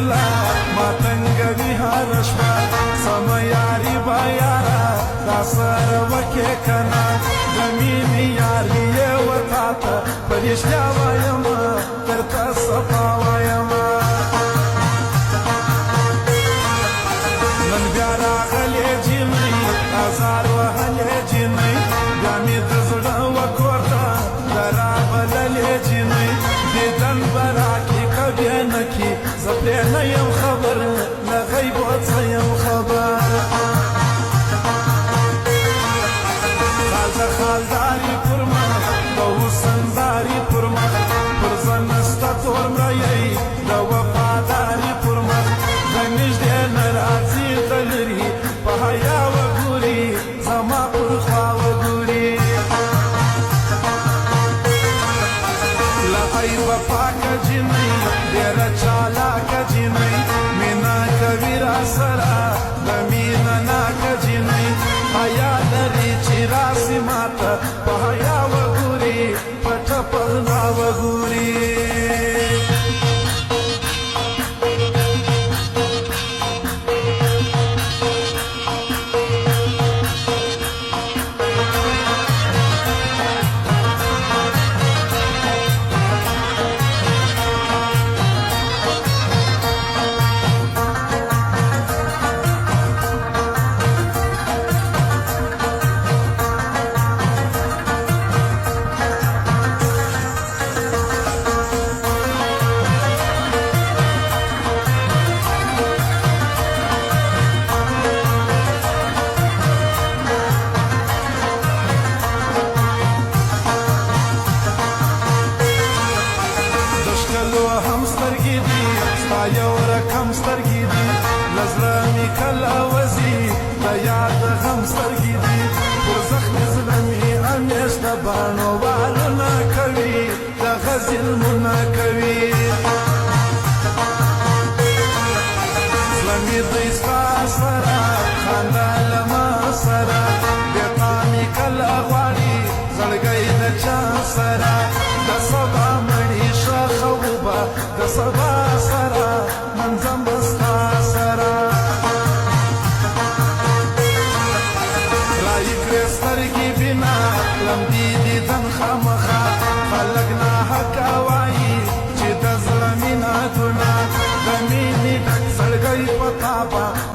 زړه ما تنګوي هره شپه سمه یاري به یاره راسره وکې که نه د مینې یاري یې وتا ته په رښتیا وایمه درته صفا وایمه نن بیا راغلې جینۍ ازار وهلې جینۍ بیا مې د زړه وکور ته د رابللې جینۍ دیدن به راکړي که بیا نه کړي زه پرې نه یم خبر له غیبو څه یم خبر خالده خالداري پر مخ د حسنداري پر مخ پر زه نسته تور مریی د وفاداري پر مخ د نږدې نه راځي د لرې په حیا وګوري زما پر خوا وګوري له عیبه پاکه جینۍ ډېره چالاکه جینۍ مینه کوي راسره د مینه ناکه جینۍ حیا لري چې راسي ماته په حیا وګوري پټه په غلا وګوري یو رقم سترګې دي له زړه مې کله وځي د یاد د غم سترګې دي پر زخمي زړه مې همیشه د باڼو والونه کوي د غزلمونه کوي زړه مې دی ستا سره خندا له ما سره بېتا مې کله غواړي زړګی د چا سره د سبا مړي شه خوبه د سبا سره منظم به ستا سره رایې کړې سترګې